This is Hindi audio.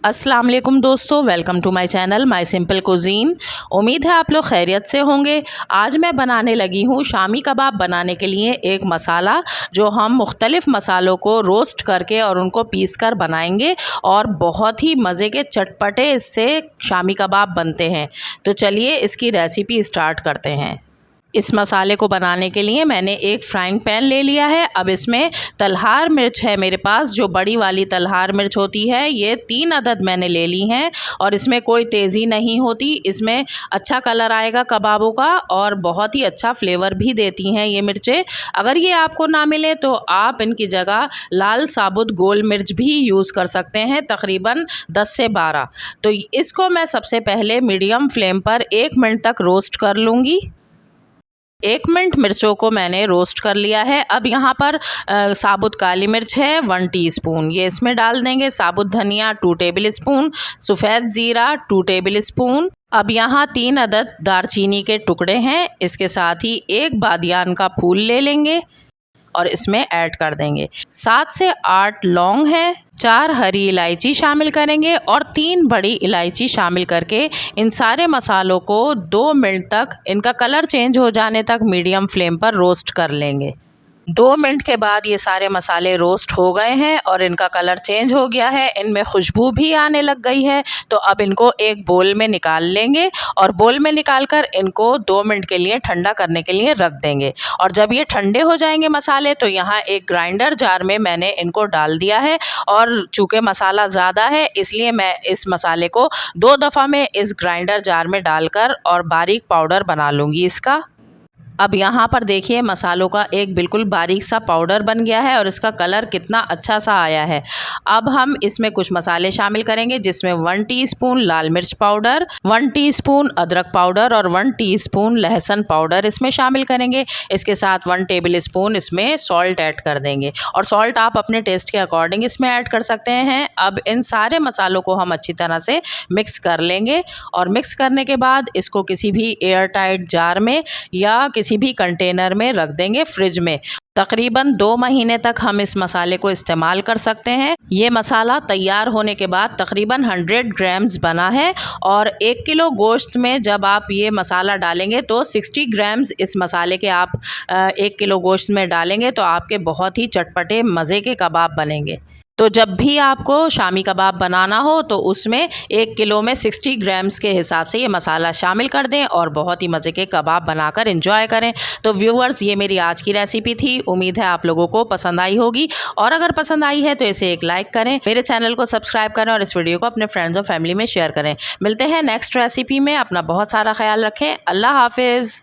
अस्सलाम वालेकुम दोस्तों, welcome to my channel my simple cuisine. उम्मीद है आप लोग खैरियत से होंगे। आज मैं बनाने लगी हूँ शामी कबाब बनाने के लिए एक मसाला, जो हम मुख्तलिफ़ मसालों को रोस्ट करके और उनको पीस कर बनाएंगे और बहुत ही मज़े के चटपटे इससे शामी कबाब बनते हैं। तो चलिए इसकी रेसिपी स्टार्ट करते हैं। इस मसाले को बनाने के लिए मैंने एक फ्राइंग पैन ले लिया है। अब इसमें तलहार मिर्च है मेरे पास, जो बड़ी वाली तलहार मिर्च होती है, ये 3 अदद मैंने ले ली हैं और इसमें कोई तेज़ी नहीं होती। इसमें अच्छा कलर आएगा कबाबों का और बहुत ही अच्छा फ्लेवर भी देती हैं ये मिर्चें। अगर ये आपको ना मिले तो आप इनकी जगह लाल साबुत गोल मिर्च भी यूज़ कर सकते हैं, तकरीबन 10 से 12। तो इसको मैं सबसे पहले मीडियम फ्लेम पर 1 मिनट तक रोस्ट कर लूँगी। 1 मिनट मिर्चों को मैंने रोस्ट कर लिया है। अब यहाँ पर साबुत काली मिर्च है 1 टीस्पून, ये इसमें डाल देंगे। साबुत धनिया 2 टेबल स्पून, सफ़ेद ज़ीरा 2 टेबल स्पून। अब यहाँ 3 अदद दालचीनी के टुकड़े हैं, इसके साथ ही 1 बादियान का फूल ले लेंगे और इसमें ऐड कर देंगे। 7 से 8 लौंग है, 4 हरी इलायची शामिल करेंगे और 3 बड़ी इलायची शामिल करके इन सारे मसालों को 2 मिनट तक इनका कलर चेंज हो जाने तक मीडियम फ्लेम पर रोस्ट कर लेंगे। 2 मिनट के बाद ये सारे मसाले रोस्ट हो गए हैं और इनका कलर चेंज हो गया है, इनमें खुशबू भी आने लग गई है। तो अब इनको एक बोल में निकाल लेंगे और बोल में निकाल कर इनको 2 मिनट के लिए ठंडा करने के लिए रख देंगे। और जब ये ठंडे हो जाएंगे मसाले, तो यहाँ एक ग्राइंडर जार में मैंने इनको डाल दिया है। और चूँकि मसाला ज़्यादा है, इसलिए मैं इस मसाले को 2 दफ़ा में इस ग्राइंडर जार में डालकर और बारीक पाउडर बना लूँगी इसका। अब यहाँ पर देखिए मसालों का एक बिल्कुल बारीक सा पाउडर बन गया है और इसका कलर कितना अच्छा सा आया है। अब हम इसमें कुछ मसाले शामिल करेंगे, जिसमें 1 टीस्पून लाल मिर्च पाउडर, 1 टीस्पून अदरक पाउडर और 1 टीस्पून लहसुन पाउडर इसमें शामिल करेंगे। इसके साथ 1 टेबल स्पून इसमें सॉल्ट ऐड कर देंगे और सॉल्ट आप अपने टेस्ट के अकॉर्डिंग इसमें ऐड कर सकते हैं। अब इन सारे मसालों को हम अच्छी तरह से मिक्स कर लेंगे और मिक्स करने के बाद इसको किसी भी एयर टाइट जार में या किसी भी कंटेनर में रख देंगे फ्रिज में। तकरीबन 2 महीने तक हम इस मसाले को इस्तेमाल कर सकते हैं। ये मसाला तैयार होने के बाद तकरीबन 100 ग्राम्स बना है और 1 किलो गोश्त में जब आप ये मसाला डालेंगे तो 60 ग्राम्स इस मसाले के आप 1 किलो गोश्त में डालेंगे तो आपके बहुत ही चटपटे मज़े के कबाब बनेंगे। तो जब भी आपको शामी कबाब बनाना हो तो उसमें 1 किलो में 60 ग्राम्स के हिसाब से ये मसाला शामिल कर दें और बहुत ही मज़े के कबाब बनाकर एंजॉय करें। तो व्यूअर्स, ये मेरी आज की रेसिपी थी। उम्मीद है आप लोगों को पसंद आई होगी और अगर पसंद आई है तो इसे एक लाइक करें, मेरे चैनल को सब्सक्राइब करें और इस वीडियो को अपने फ्रेंड्स और फैमिली में शेयर करें। मिलते हैं नेक्स्ट रेसिपी में। अपना बहुत सारा ख्याल रखें। अल्लाह हाफिज़।